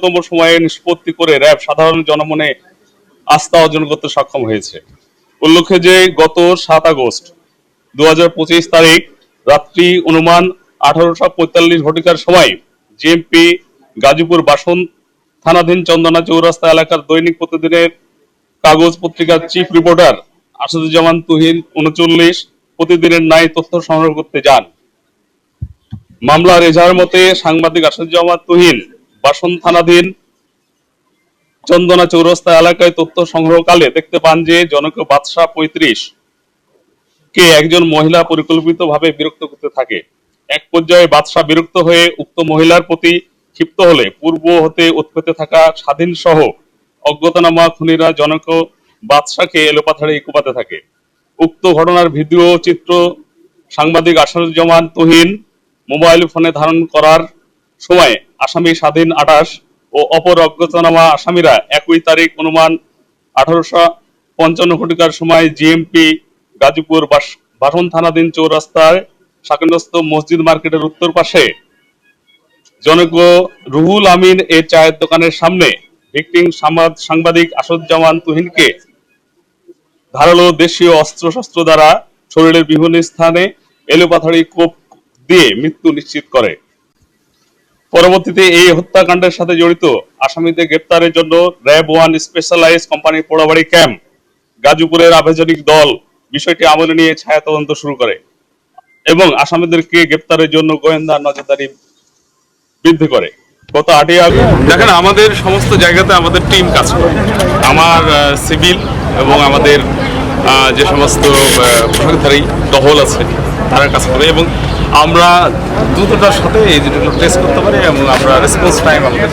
দ্রুততম সময়ে নিষ্পত্তি করে র্যাব সাধারণ জনমনে আস্থা অর্জন করতে সক্ষম হয়েছে। উল্লেখ্য যে গত 7 আগস্ট 2025 তারিখ রাত্রি অনুমান 18:45 ঘটিকার সময় জিএমপি গাজীপুর বাসন থানাধীন চন্দনা চৌরাস্তা এলাকার দৈনিক প্রতিদিনের কাগজ পত্রিকার চিফ রিপোর্টার আসাদুজ্জামান তুহিন 39 প্রতিদিনের ন্যায় তথ্য সংগ্রহ করতে যান। মামলার এজাহার মতে সাংবাদিক আসাদুজ্জামান তুহিন বাসন থানাধীন চন্দনা চৌরাস্তা এলাকায় তথ্য সংগ্রহকালে দেখতে পান যে জনক বাদশাহ 35 কে একজন মহিলা পরিকল্পিতভাবে বিরক্ত করতে থাকে। এক পর্যায়ে বাদশাহ বিরক্ত হয়ে উক্ত মহিলার প্রতি ক্ষিপ্ত হলে পূর্ব হতে উৎপেতে থাকা স্বাধীন সহ অজ্ঞাতনামা খুনিরা জনক বাদশাহকে এলোপাথাড়ি কুপাতে থাকে। উক্ত ঘটনার ভিডিও চিত্র সাংবাদিক আসাদুজ্জামান তুহিন মোবাইল ফোনে ধারণ করার সময় আসামি স্বাধীন 28 ও অপর অজ্ঞাতনামা আসামিরা একই তারিখ অনুমান 18:55 ঘটিকার সময় জিএমপি গাজীপুর বাসন থানাধীন চৌরাস্তায় শাকিনস্থ মসজিদ মার্কেটের উত্তর পাশে জনক রুহুল আমিন এর চায়ের দোকানের সামনে ভিকটিম সাংবাদিক আসাদুজ্জামান তুহিনকে ধারালো দেশীয় অস্ত্রশস্ত্র দ্বারা শরীরের বিভিন্ন স্থানে এলোপাথাড়ি কোপ দিয়ে মৃত্যু নিশ্চিত করে। পরবর্তীতে এই হত্যাকাণ্ডের সাথে জড়িত আসামিদের গ্রেপ্তারের জন্য RAB 1 specialised company Porabari camp গাজীপুরের আভিযানিক দল বিষয়টি আমলে নিয়ে ছায়া তদন্ত শুরু করে এবং আসামিদেরকে গ্রেপ্তারের জন্য গোয়েন্দা নজরদারি বৃদ্ধি করে। গত 8 আগস্ট দেখেন আমাদের সমস্ত জায়গাতে আমাদের টিম কাজ করে, আমার সিভিল এবং আমাদের যে সমস্ত প্রশাসনধারী টহল আছে তারা কাজ করে এবং আমরা দ্রুততার সাথে এই জিনিসগুলো টেস্ট করতে পারি এবং আমরা রেসপন্স টাইম আমাদের